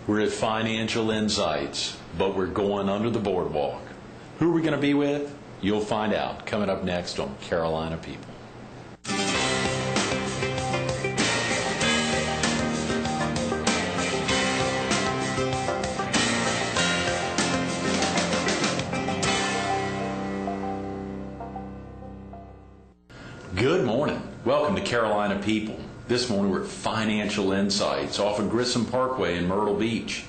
We're at Financial Insights, but we're going under the boardwalk. Who are we going to be with? You'll find out coming up next on Carolina People. Good morning. Welcome to Carolina People. This morning we're at Financial Insights off of Grissom Parkway in Myrtle Beach.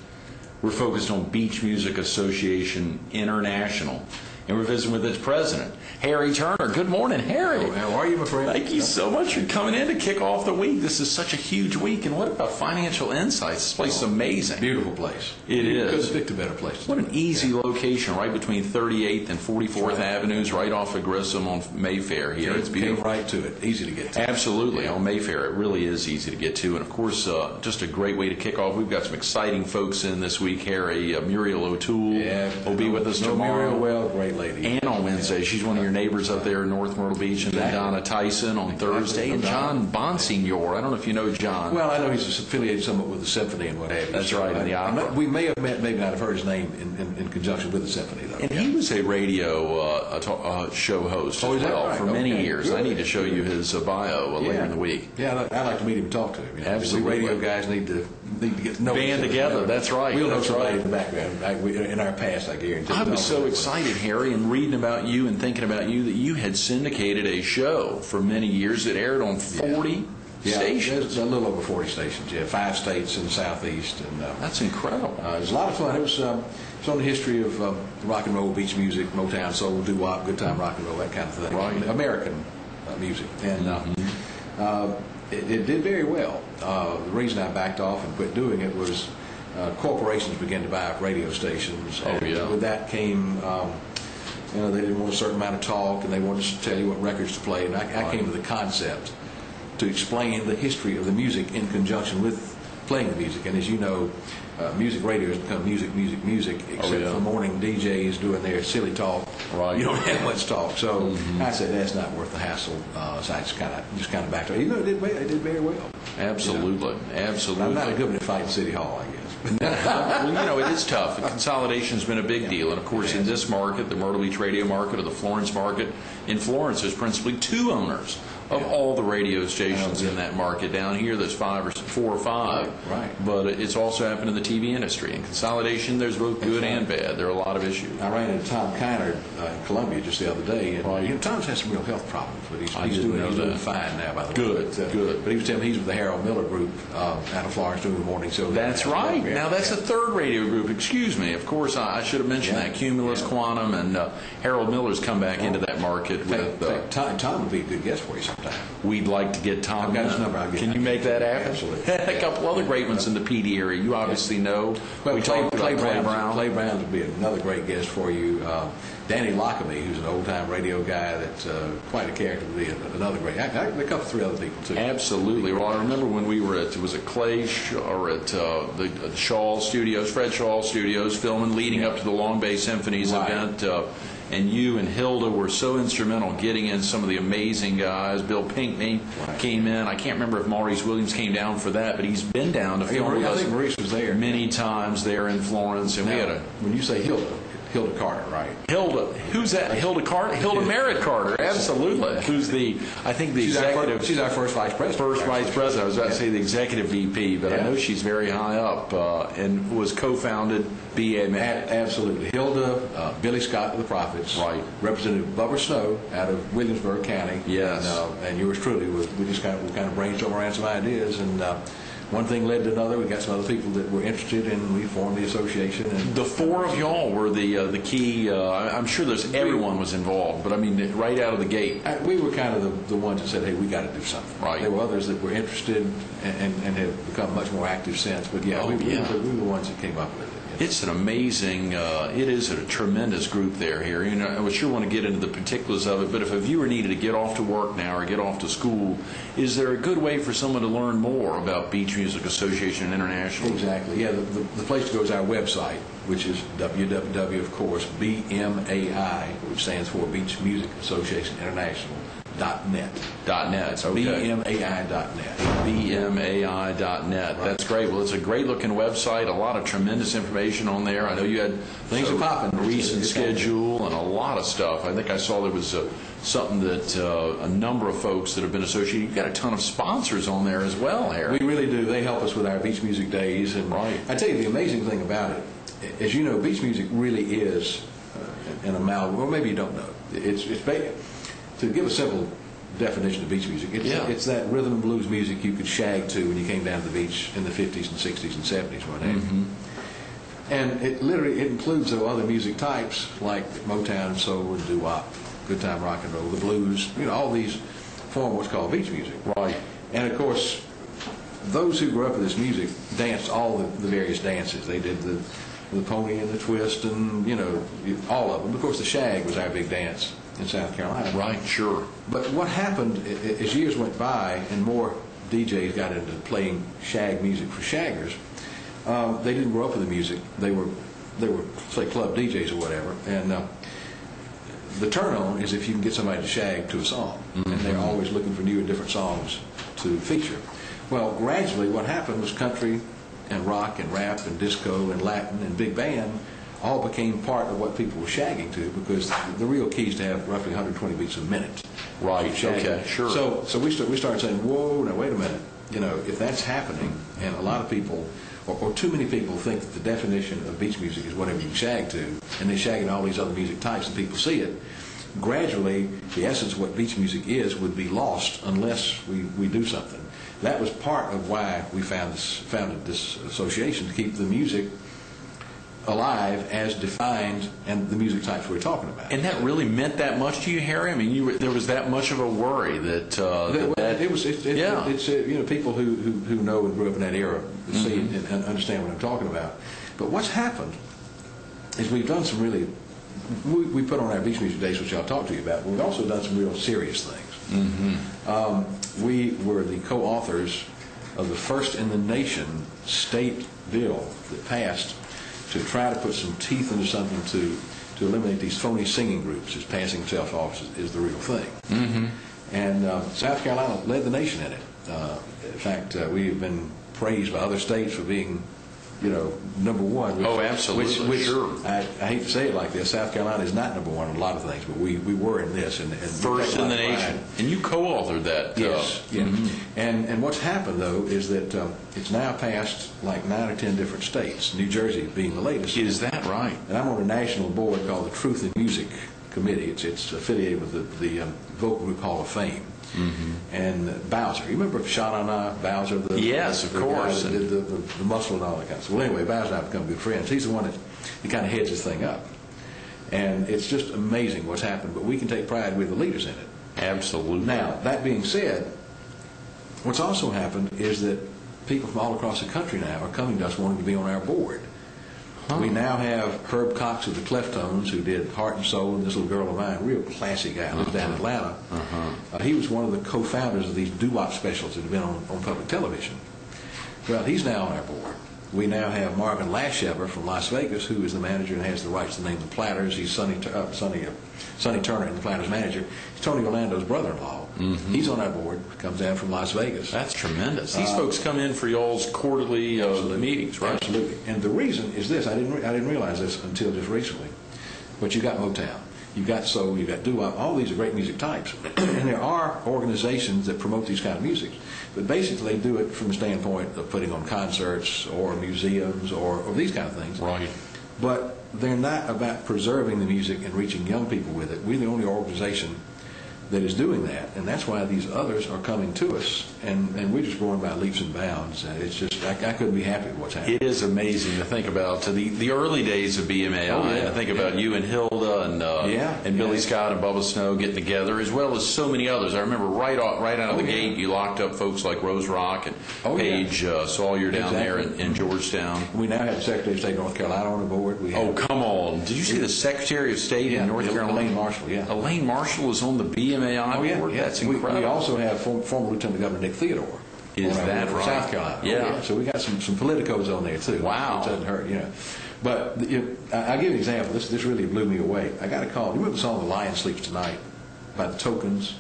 We're focused on Beach Music Association International, and we're visiting with its president, Harry Turner. Good morning, Harry. How are you, my friend? Thank you so much for coming in to kick off the week. This is such a huge week, and what about Financial Insights? This place is amazing. Beautiful place. It is. Couldn't pick a better place. What an easy location, right between 38th and 44th Avenues, right off of Grissom on Mayfair here. It's beautiful. Came right to it. Easy to get to. Absolutely. On Mayfair, it really is easy to get to. And, of course, just a great way to kick off. We've got some exciting folks in this week, Harry. Muriel O'Toole will be with us tomorrow. Muriel, well, great lady. And on Wednesday. She's one of your neighbors up there in North Myrtle Beach. And then Donna Tyson on Thursday. And John Bonsignor. I don't know if you know John. Well, I know he's affiliated somewhat with the symphony and what have you. That's right, in the opera. We may have met, maybe not have heard his name in conjunction with the symphony, though. And he was a radio show host as well for many years. Good. I need to show you his bio later in the week. Yeah, I'd like to meet him and talk to him. Absolutely. We radio guys need to get to know band together. That's right. We'll know somebody in the background. In our past, I guarantee. I was so excited, Harry, and reading about you and thinking about you that you had syndicated a show for many years that aired on 40 stations. A little over 40 stations. 5 states in the southeast, and that's incredible. It was a lot of fun. It was on the history of rock and roll, beach music, Motown, soul, doo-wop, good time rock and roll, that kind of thing. Right. American music, and it did very well. The reason I backed off and quit doing it was corporations began to buy up radio stations. With that came, they didn't want a certain amount of talk, and they wanted to tell you what records to play. And I came to the concept to explain the history of the music in conjunction with playing the music. And as you know, music radio has become music, except for morning DJs doing their silly talk. Right. You don't have much talk. So I said that's not worth the hassle. So I just kind of backed away. It did very well. Absolutely. Absolutely. I'm not a good one at fighting City Hall, I guess. Well, it is tough. Consolidation's been a big deal. And, of course, in this market, the Myrtle Beach radio market or the Florence market, in Florence there's principally 2 owners of all the radio stations in that market. Down here there's 4 or 5. Right. But it's also happened in the TV industry. In consolidation, there's both good and bad. There are a lot of issues. I ran into Tom Kiner in Columbia just the other day. And, Tom's had some real health problems, but he's doing fine now, by the way. Good. But he was telling me he's with the Harold Miller Group out of Florence doing the morning show. That's right. Now, that's a third radio group. Excuse me. Of course, I should have mentioned that. Cumulus, Quantum, and Harold Miller's come back into that market. Tom would be a good guest for you sometime. We'd like to get Tom. I've got his number. Can you make that happen? Absolutely. A couple other great ones in the PD area. You obviously know. Well, we talked about Clay Brown. Clay Brown would be another great guest for you. Danny Lockamy, who's an old-time radio guy that's quite a character, would be another great. A couple, 3 other people too. Absolutely. Well, I remember when we were at Clay or at the Shaw Studios, Fred Shaw Studios, filming leading up to the Long Bay Symphonies event. And you and Hilda were so instrumental getting in some of the amazing guys. Bill Pinkney came in. I can't remember if Maurice Williams came down for that, but he's been down to film with us. I think Maurice was there many times there in Florence. And when you say Hilda Carter, right? Hilda. Who's that? Hilda Carter? Hilda Merritt Carter. Absolutely. Who's she's executive. She's our first vice president. First vice president. I was about to say the executive VP, but I know she's very high up and was co-founded BMA. Absolutely. Hilda, Billy Scott of the Prophets. Right. Representative Bubba Snow out of Williamsburg County. Yes. And yours truly. We just kind of brainstormed around some ideas, and one thing led to another. We got some other people that were interested, and we formed the association. And the 4 of y'all were the key. I'm sure everyone was involved, but I mean, right out of the gate. We were kind of the ones that said, "Hey, we got to do something." Right. There were others that were interested and have become much more active since. But we were the ones that came up with it. It's an amazing, it is a tremendous group there here. I sure want to get into the particulars of it, but if a viewer needed to get off to work now or get off to school, is there a good way for someone to learn more about Beach Music Association International? Exactly. Yeah, the place to go is our website, which is www, of course, BMAI, which stands for Beach Music Association International. BMAI.net. .net, okay. BMAI.net. BMAI.net. Right. That's great. Well, it's a great-looking website. A lot of tremendous information on there. I know you had Things are popping. recent schedule and a lot of stuff. I think I saw there was something that a number of folks that have been associated. You've got a ton of sponsors on there as well, Harry. We really do. They help us with our beach music days. And right. I tell you, the amazing thing about it, as you know, beach music really is an amalgam. Well, maybe you don't know. It's to give a simple definition of beach music. It's that rhythm and blues music you could shag to when you came down to the beach in the 50s and 60s and 70s, what have you. And it includes other music types like Motown and soul and doo-wop, good time rock and roll, the blues. All these form what's called beach music. Right. And of course, those who grew up with this music danced all the various dances. They did the pony and the twist and all of them. Of course, the shag was our big dance in South Carolina. Right, sure. But what happened as years went by and more DJs got into playing shag music for shaggers, they didn't grow up with the music. They were say club DJs or whatever, and the turn on is if you can get somebody to shag to a song, and they're always looking for new and different songs to feature. Well, gradually what happened was country and rock and rap and disco and Latin and big band all became part of what people were shagging to, because the real key is to have roughly 120 beats a minute. Right. Okay. Sure. So we started saying, whoa, now wait a minute. If that's happening, and a lot of people, or too many people, think that the definition of beach music is whatever you shag to, and they shag in all these other music types, and people see it. Gradually, the essence of what beach music is would be lost unless we do something. That was part of why we founded this association, to keep the music alive as defined and the music types we're talking about. And that really meant that much to you, Harry? I mean, there was that much of a worry that it's people who know and grew up in that era see and understand what I'm talking about. But what's happened is we've done some really, we put on our beach music days, which I'll talk to you about, but we've also done some real serious things. We were the co-authors of the first in the nation state bill that passed to try to put some teeth into something to eliminate these phony singing groups as passing themselves off as the real thing. And South Carolina led the nation in it. In fact, we've been praised by other states for being, number one. Oh, absolutely. Which sure. I hate to say it like this, South Carolina is not number one in a lot of things, but we were in this. And first in the nation. And you co-authored that. Yes. And what's happened, though, is that it's now passed like 9 or 10 different states, New Jersey being the latest. Is that right? And I'm on a national board called the Truth in Music Committee. It's affiliated with the Vocal Group Hall of Fame. And Bowser, you remember Sha-Na-Na Bowser? Yes, of course. Guy that did the muscle and all that kind of stuff. Well, anyway, Bowser and I have become good friends. He's the one that kind of heads this thing up. And it's just amazing what's happened, but we can take pride with the leaders in it. Absolutely. Now, that being said, what's also happened is that people from all across the country now are coming to us wanting to be on our board. We now have Herb Cox of the Cleftones, who did Heart and Soul, and this little girl of mine, real classy guy, lives down in Atlanta. He was one of the co-founders of these doo-wop specials that have been on public television. Well, he's now on our board. We now have Marvin Lashever from Las Vegas, who is the manager and has the rights to name the Platters. He's Sonny Turner and the Platters manager. He's Tony Orlando's brother-in-law. He's on our board, comes down from Las Vegas. That's tremendous. These folks come in for y'all's quarterly meetings, right? Absolutely. And the reason is this, I didn't realize this until just recently, but you got Motown, you've got soul, you've got doo-wop, all these are great music types. And there are organizations that promote these kind of music, but basically they do it from the standpoint of putting on concerts or museums or these kind of things. Right. But they're not about preserving the music and reaching young people with it. We're the only organization that is doing that, and that's why these others are coming to us, and we're just growing by leaps and bounds. It's just, I couldn't be happy with what's happening. It is amazing to think about the early days of BMAI. I think about you and Hilda and Billy Scott and Bubba Snow getting together, as well as so many others. I remember right out of the gate, you locked up folks like Rose Rock and Paige Sawyer down there in Georgetown. We now have the Secretary of State of North Carolina on the board. Come on. Did you see the Secretary of State in North Carolina? Elaine Marshall, Elaine Marshall is on the BMAI board? That's incredible. We also have former Lieutenant Governor Nick Theodore. Is that right? South Carolina. Yeah. So we got some politicos on there, too. Wow. It doesn't hurt, But I'll give you an example. This really blew me away. I got a call. You remember the song The Lion Sleeps Tonight by the Tokens?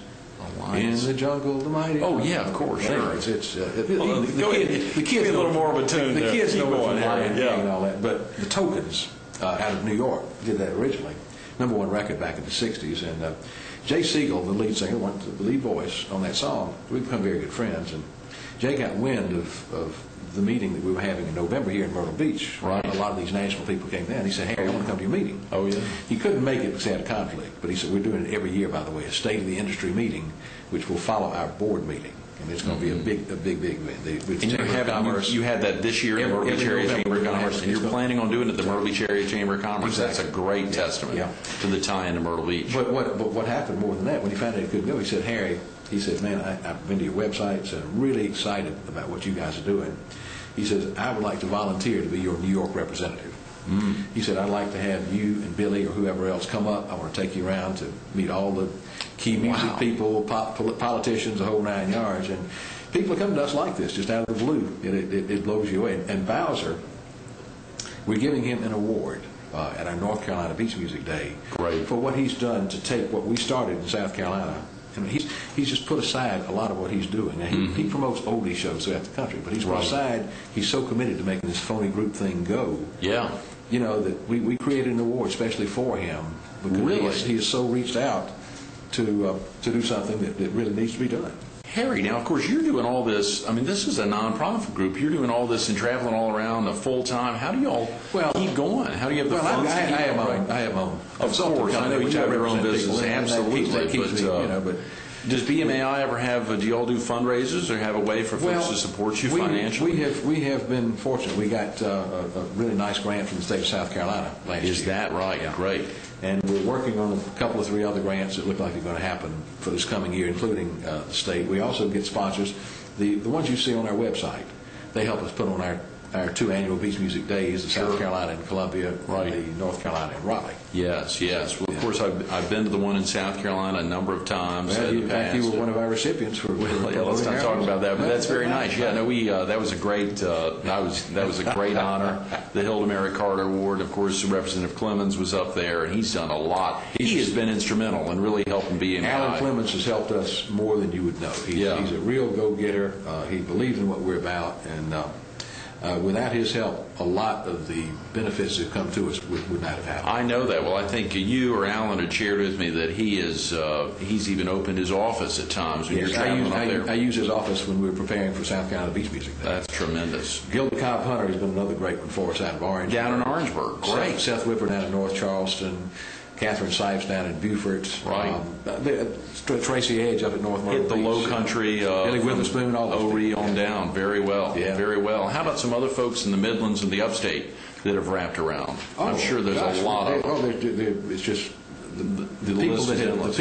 Alliance. In the jungle, the mighty. Oh, yeah, of course, sure. The kids a little more of a tune. The kids know going, it's Lion yeah. King and all that. But the Tokens out of New York did that originally. #1 record back in the 60s. And Jay Siegel, the lead singer, the lead voice on that song, we've become very good friends. And Jay got wind of the meeting that we were having in November here in Myrtle Beach. Right. A lot of these national people came down. He said, "Hey, I want to come to your meeting." Oh, yeah. He couldn't make it because he had a conflict. But he said, "We're doing it every year, by the way, a State of the Industry meeting, which will follow our board meeting. And it's going to be a big event." And you had that this year in the Myrtle Beach Area Chamber of Commerce, and you're planning on doing it at the Myrtle Beach Area Chamber of Commerce. Exactly. That's a great testament to the tie-in to Myrtle Beach. But what happened more than that, when he found out he couldn't go, he said, "Harry," he said, "man, I've been to your website, so I'm really excited about what you guys are doing." He says, "I would like to volunteer to be your New York representative." He said, "I'd like to have you and Billy or whoever else come up. I want to take you around to meet all the key music people, politicians, the whole 9 yards." And people are coming to us like this, just out of the blue. It blows you away. And Bowser, we're giving him an award at our North Carolina Beach Music Day for what he's done to take what we started in South Carolina. And he's just put aside a lot of what he's doing. Now, he promotes oldie shows throughout the country, but he's put aside, he's so committed to making this phony group thing go. Yeah. You know, that we created an award especially for him. Because he has so reached out to do something that really needs to be done. Harry, now, of course, you're doing all this. I mean, this is a nonprofit group. You're doing all this and traveling all around full time. How do you all keep going? How do you have the funds to keep going? I have my own. Of course, I know you have your own business. Absolutely. That keeps me, but does BMAI ever have, do you all do fundraisers or have a way for folks to support you financially? We have been fortunate. We got a really nice grant from the state of South Carolina last year. Is that right? Yeah. Great. And we're working on a couple of 3 other grants that look like they're going to happen for this coming year, including the state. We also get sponsors. The ones you see on our website, they help us put on our 2 annual Beach Music Days, the South Carolina and Columbia, the North Carolina and Raleigh. Yes. Well, of course, I've been to the one in South Carolina a number of times. Well, in fact, you were one of our recipients for. Let's not talk about that, but that's very nice. Yeah, no, that was a great. That was a great honor. The Hilda Mary Carter Award, of course, Representative Clemens was up there, and he's done a lot. He has been instrumental in really helping BMI. Alan Clemens has helped us more than you would know. He's a real go-getter. He believes in what we're about, and. Without his help, a lot of the benefits that come to us would not have happened. I know that. Well, I think you or Alan had shared with me that he's even opened his office at times when you're traveling up there. I use his office when we were preparing for South Carolina Beach Music Day. That's tremendous. Gilda Cobb Hunter has been another great one for us out of Orange. Down in Orangeburg. Great. Seth Whipper down in North Charleston. Catherine Sipes down in Beaufort. Right. Tracy Edge up at North Myrtle Hit the Beach. Low Country. Billy Witherspoon, all those Ori on down. Very well. Yeah. Very well. How about some other folks in the Midlands and the Upstate that have wrapped around? I'm sure there's a lot of them. It's just the people list is endless.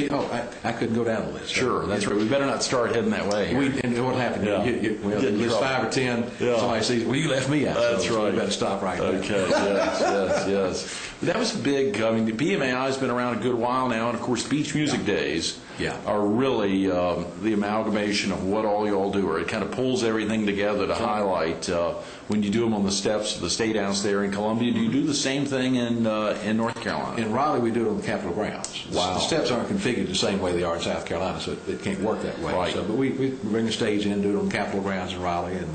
I couldn't go down the list. Sure, that's right. We better not start heading that way. And what happened? There's 5 or 10. Somebody sees, well, you left me out. That's right. You better stop right now. Okay. Yes. That was big. I mean, the BMAI has been around a good while now, and of course, Beach Music Days are really the amalgamation of what all you all do. Or it kind of pulls everything together to highlight when you do them on the steps of the State House there in Columbia. Do you do the same thing in North Carolina? In Raleigh, we do it on the Capitol grounds. Wow. The steps aren't configured the same way they are in South Carolina, so it can't work that way. Right. But we bring the stage in, do it on the Capitol grounds in Raleigh, and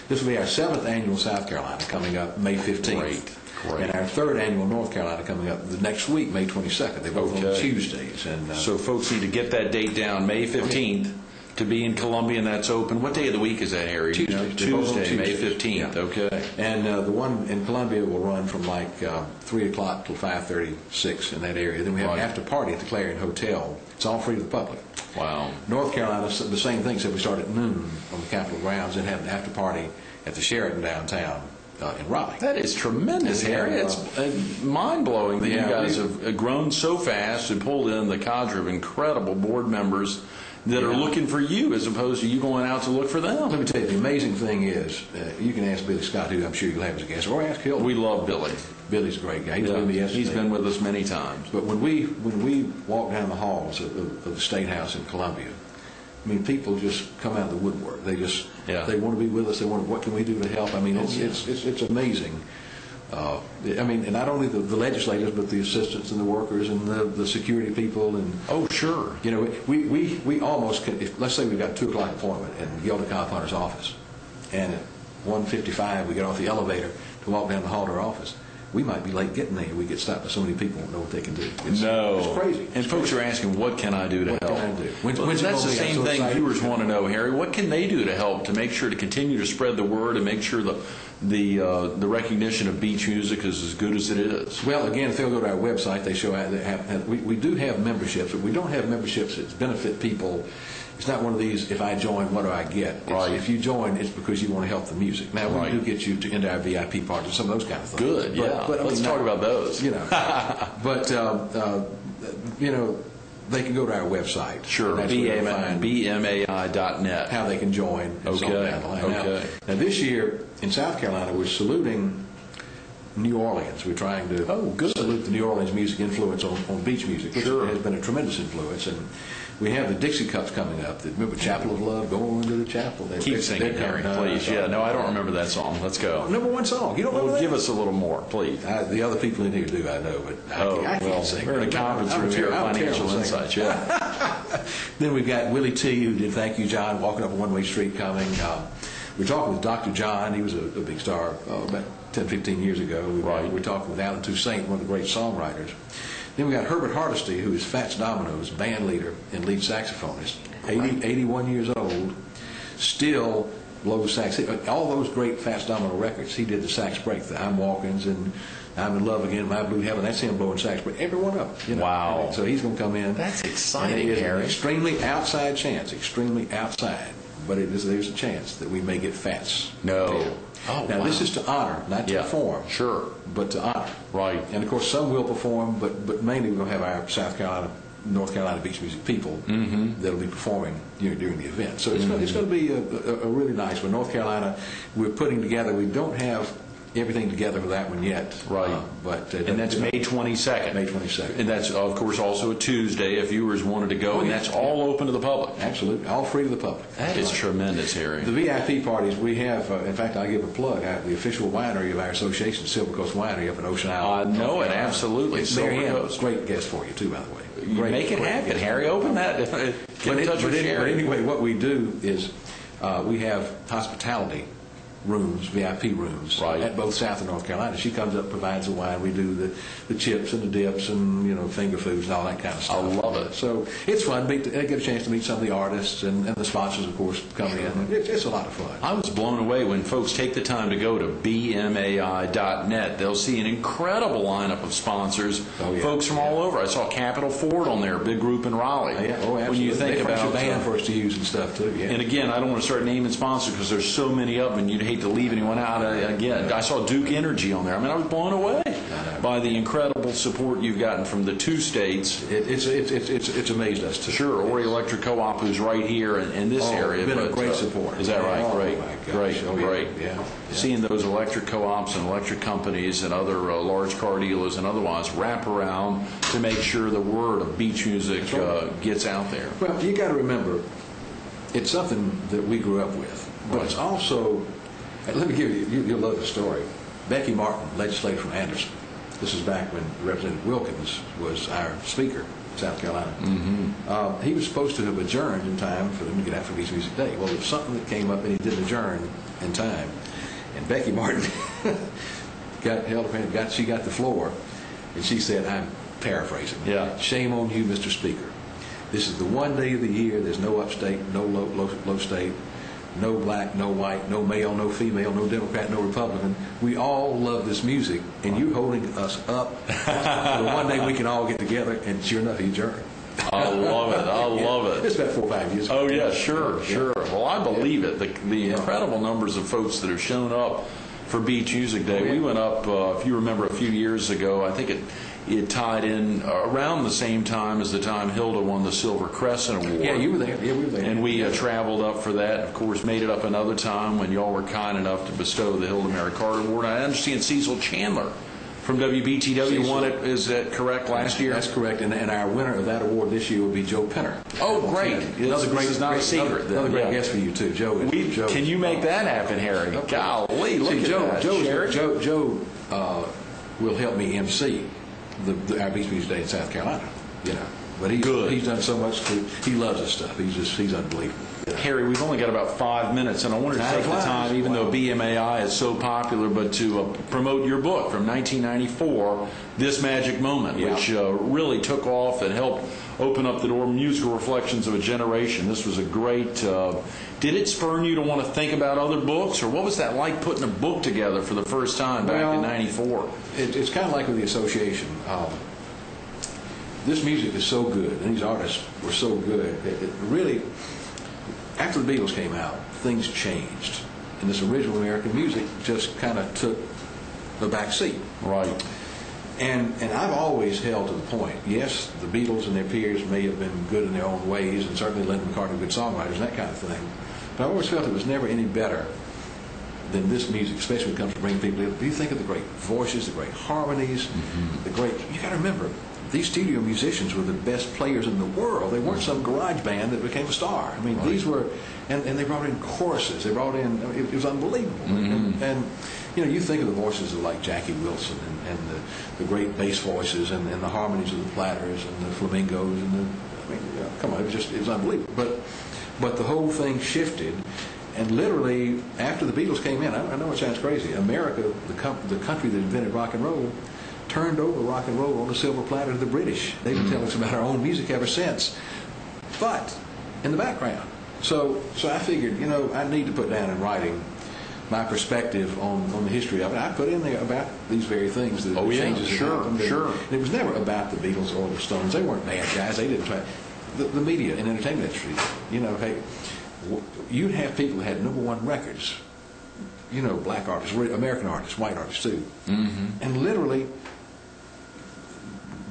this will be our 7th annual South Carolina coming up May 15th. Great. And our 3rd annual North Carolina coming up the next week, May 22nd. They both on Tuesdays. And so folks need to get that date down, May 15th. To be in Columbia, and that's open. What day of the week is that, Harry? Tuesday, May 15th. Yeah. Okay. And the one in Columbia will run from like 3 o'clock till 5:36 in that area. Then we have an after party at the Clarion Hotel. It's all free to the public. Wow. North Carolina, the same thing, except we start at noon on the Capitol grounds and have an after party at the Sheraton downtown in Raleigh. That is tremendous, Harry. It's mind-blowing that you guys have grown so fast and pulled in the cadre of incredible board members that are looking for you as opposed to you going out to look for them. Let me tell you, the amazing thing is, you can ask Billy Scott, who I'm sure you'll have as a guest, or ask Hilda. We love Billy. Billy's a great guy. He's been with me yesterday. He's been with us many times. But when we walk down the halls of the State House in Columbia, I mean, people just come out of the woodwork. They want to be with us. They want, what can we do to help? I mean, it's amazing I mean, and not only the legislators, but the assistants and the workers and the security people. And oh, sure. You know, we almost can, let's say we've got a 2 o'clock appointment in Gilda Compounder's office, and at 1:55 we get off the elevator to walk down the hall to our office. We might be late getting there. We get stopped by so many people who don't know what they can do. It's crazy. And folks are asking, what can I do to help? What can I do? Well, that's the same thing viewers want to know, Harry. What can they do to help to make sure to continue to spread the word and make sure the recognition of beach music is as good as it is? Well, again, if they'll go to our website, they show out. We do have memberships, but we don't have memberships that benefit people. It's not one of these, if I join, what do I get? Right. If you join, it's because you want to help the music. Now, we do get you into our VIP parties, some of those kind of things. Good, yeah. But let's talk about those. You know, but, you know, they can go to our website. Sure, bmai.net. How they can join. Okay. Now, this year in South Carolina, we're saluting New Orleans. We're trying to salute the New Orleans music influence on beach music, which has been a tremendous influence. And we have the Dixie Cups coming up. Remember Chapel of Love, going to the chapel. Keep singing, Harry, please. Yeah, no, I don't remember that song. Let's go. Number one song. You don't know that? Give us a little more, please. The other people in here do, I know, but I can't sing. We're in a conference room here at Financial Insights, yeah. Then we've got Willie T, who did Thank You, John, walking up a one-way street coming. We're talking with Dr. John. He was a big star about 10, 15 years ago. We're talking with Alan Toussaint, one of the great songwriters. Then we got Herbert Hardesty, who is Fats Domino's band leader and lead saxophonist, 81 years old, still blows sax. All those great Fats Domino records, he did the sax break, the I'm Walkins and I'm in Love Again, My Blue Heaven. That's him blowing sax break, every one of them. You know? Wow. So he's going to come in. That's exciting, Harry. Harry. Extremely outside chance, extremely outside. But there's a chance that we may get Fats. No. Now, this is to honor, not to perform. Sure. But to honor. Right. And, of course, some will perform, but mainly we're going to have our South Carolina, North Carolina beach music people that'll be performing during the event. So it's going to be a really nice one. North Carolina, we're putting together, we don't have everything together for that one yet. Right. And that's May 22nd. May 22nd. And that's, of course, also a Tuesday if viewers wanted to go, and that's all open to the public. Absolutely. All free to the public. That is tremendous, Harry. The VIP parties, we have, in fact, I'll give a plug, the official winery of our association, Silver Coast Winery up in Ocean Island. I know it, absolutely. Mary Ann, great guest for you, too, by the way. Make it happen, Harry. Open that. Get in touch with Sherry. But anyway, what we do is we have hospitality rooms, VIP rooms, at both South and North Carolina. She comes up, provides the wine. We do the chips and the dips and finger foods and all that kind of stuff. I love it. So it's fun. They get a chance to meet some of the artists and the sponsors, of course, coming in. It's a lot of fun. I was blown away when folks take the time to go to bmai.net. They'll see an incredible lineup of sponsors, folks from all over. I saw Capital Ford on there, a big group in Raleigh. Absolutely. When you think about a band for us to use and stuff too. Yeah. And again, I don't want to start naming sponsors because there's so many of them, and you'd hate to leave anyone out. Again, I saw Duke Energy on there. I mean, I was blown away by the incredible support you've gotten from the 2 states. It's amazed us too. Sure, Ori Electric Co-op, who's right here in this area. Been a great support. Is that right? Great. Yeah. Seeing those electric co-ops and electric companies and other large car dealers and otherwise wrap around to make sure the word of beach music gets out there. Well, you got to remember, it's something that we grew up with, but it's also. Let me give you'll love the story. Becky Martin, legislator from Anderson. This is back when Representative Wilkins was our speaker in South Carolina. He was supposed to have adjourned in time for them to get out for Beach Music Day. Well, there was something that came up and he didn't adjourn in time. And Becky Martin she got the floor, and she said, I'm paraphrasing, shame on you, Mr. Speaker. This is the one day of the year, there's no upstate, no low state, no black, no white, no male, no female, no Democrat, no Republican. We all love this music, and you're holding us up. So one day we can all get together, and sure enough, he adjourned. I love it. I love it. It's about 4 or 5 years ago. Oh, yeah, sure. Well, I believe it. The incredible numbers of folks that have shown up for Beach Music Day. We went up, if you remember, a few years ago. I think it tied in around the same time as the time Hilda won the Silver Crescent Award. Yeah, you were there. Yeah, we were there. And we traveled up for that. Of course, made it up another time when y'all were kind enough to bestow the Hilda Mary Carter Award. I understand Cecil Chandler from WBTW See, won it, is that correct, last year? That's correct, and our winner of that award this year will be Joe Penner. Oh, great. Another great, this is not a secret. Another great Yeah. guest for you, too. Joe. Joe Can you make that happen, Harry? Golly, look at that. Joe will help me MC our Beach Music Day in South Carolina, you know. But he's done so much. He loves this stuff. He's unbelievable. Harry, we've only got about 5 minutes, and I wanted to take the time, even though BMAI is so popular, but to promote your book from 1994, This Magic Moment, which really took off and helped open up the door, musical reflections of a generation. This was a great... did it spur you to want to think about other books, or what was that like putting a book together for the first time back in 94? It's kind of like with the association. This music is so good, and these artists were so good. It really... After the Beatles came out, things changed, and this original American music just kind of took the back seat. Right. And I've always held to the point, yes, the Beatles and their peers may have been good in their own ways, and certainly Lennon and McCartney were good songwriters and that kind of thing, but I always felt it was never any better than this music, especially when it comes to bringing people together. You think of the great voices, the great harmonies, the great... You got to remember, these studio musicians were the best players in the world. They weren't some garage band that became a star. I mean, these were, and they brought in choruses. They brought in, it was unbelievable. And you know, you think of the voices of like Jackie Wilson and the great bass voices and the harmonies of the Platters and the Flamingos and I mean, you know, come on, it was unbelievable. But the whole thing shifted. And literally, after the Beatles came in, I know it sounds crazy, America, the country that invented rock and roll, turned over rock and roll on a silver platter to the British. They've been telling us about our own music ever since. But in the background. So I figured, you know, I need to put down in writing my perspective on the history of it. I put in there about these very things, the changes that happened. Sure. And it was never about the Beatles or the Stones. They weren't bad guys. They didn't try. The media and entertainment industry, you know, hey, you'd have people that had #1 records, you know, black artists, American artists, white artists too, and literally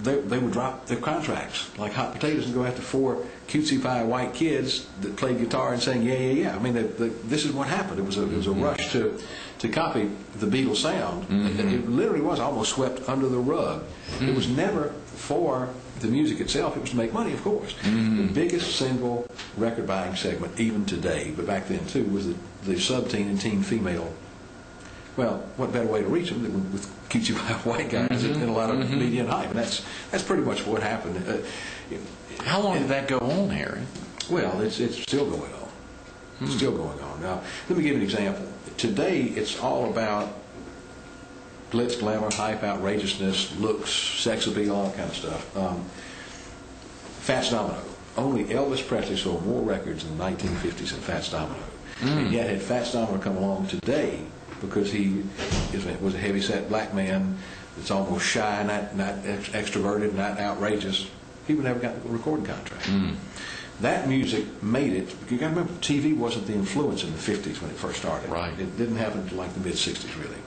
they would drop their contracts like hot potatoes and go after 4 cutesy pie white kids that played guitar and sang yeah yeah yeah. I mean, this is what happened. It was a rush to copy the Beatles sound. It literally was almost swept under the rug. It was never for the music itself. It was to make money, of course. The biggest single record buying segment, even today, but back then too, was the sub-teen and teen female. Well, what better way to reach them than with cutesy white guys and a lot of media and hype? And that's pretty much what happened. How long did that go on, Harry? Well, it's still going on. It's still going on. Now, let me give you an example. Today, it's all about glitz, glamour, hype, outrageousness, looks, sex appeal, all that kind of stuff. Fats Domino. Only Elvis Presley sold more records in the 1950s than Fats Domino. And yet, had Fats Domino come along today, because he was a heavy-set black man that's almost shy, not extroverted, not outrageous, he would never got a recording contract. That music made it. You got to remember, TV wasn't the influence in the 50s when it first started. Right. It didn't happen until like the mid-60s, really.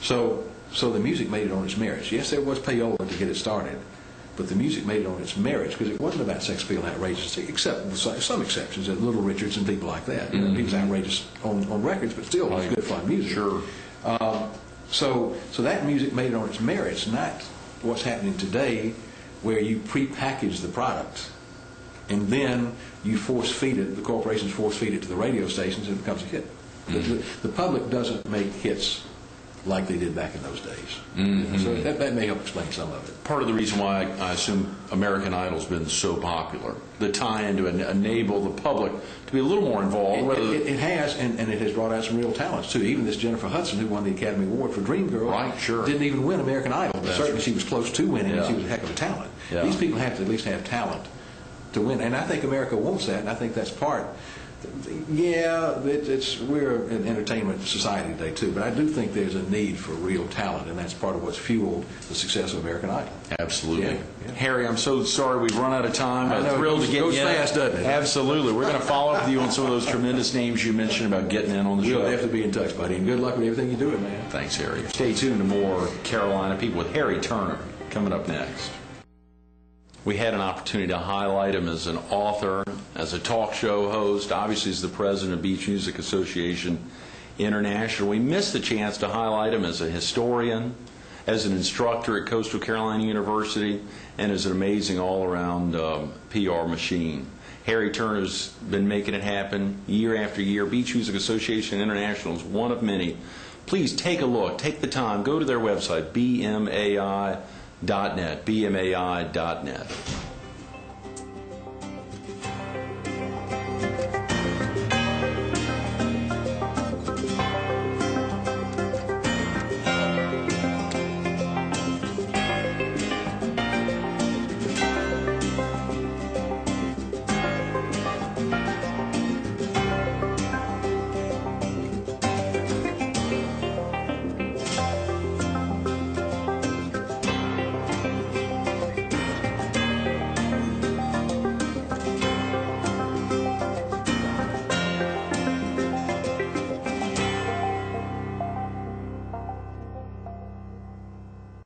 So the music made it on its merits. Yes, there was payola to get it started, but the music made it on its merits because it wasn't about sex appeal and outrageous, except some exceptions, Little Richards and people like that. You know, he was outrageous on records, but still, it was good, fun music. Sure. So that music made it on its merits, not what's happening today, where you pre-package the product and then you force-feed it, the corporations force-feed it to the radio stations and it becomes a hit. The public doesn't make hits like they did back in those days. So that may help explain some of it. Part of the reason why I assume American Idol's been so popular, the tie-in to enable the public to be a little more involved. It has, and it has brought out some real talents, too. Even this Jennifer Hudson, who won the Academy Award for Dreamgirl, didn't even win American Idol, but certainly she was close to winning, and she was a heck of a talent. These people have to at least have talent to win, and I think America wants that, and I think that's part. Yeah, we're an entertainment society today too, but I do think there's a need for real talent, and that's part of what's fueled the success of American Idol. Absolutely. Yeah. Harry, I'm so sorry we've run out of time. I'm thrilled to get goes fast, doesn't it? Absolutely. We're going to follow up with you on some of those tremendous names you mentioned about getting in on the show. We'll have to be in touch, buddy, and good luck with everything you do, man. Thanks, Harry. Stay tuned to more Carolina People with Harry Turner coming up next. We had an opportunity to highlight him as an author, as a talk show host, obviously as the president of Beach Music Association International. We missed the chance to highlight him as a historian, as an instructor at Coastal Carolina University, and as an amazing all-around PR machine. Harry Turner's been making it happen year after year. Beach Music Association International is one of many. Please take a look, take the time, go to their website, bmai.net, bmai.net.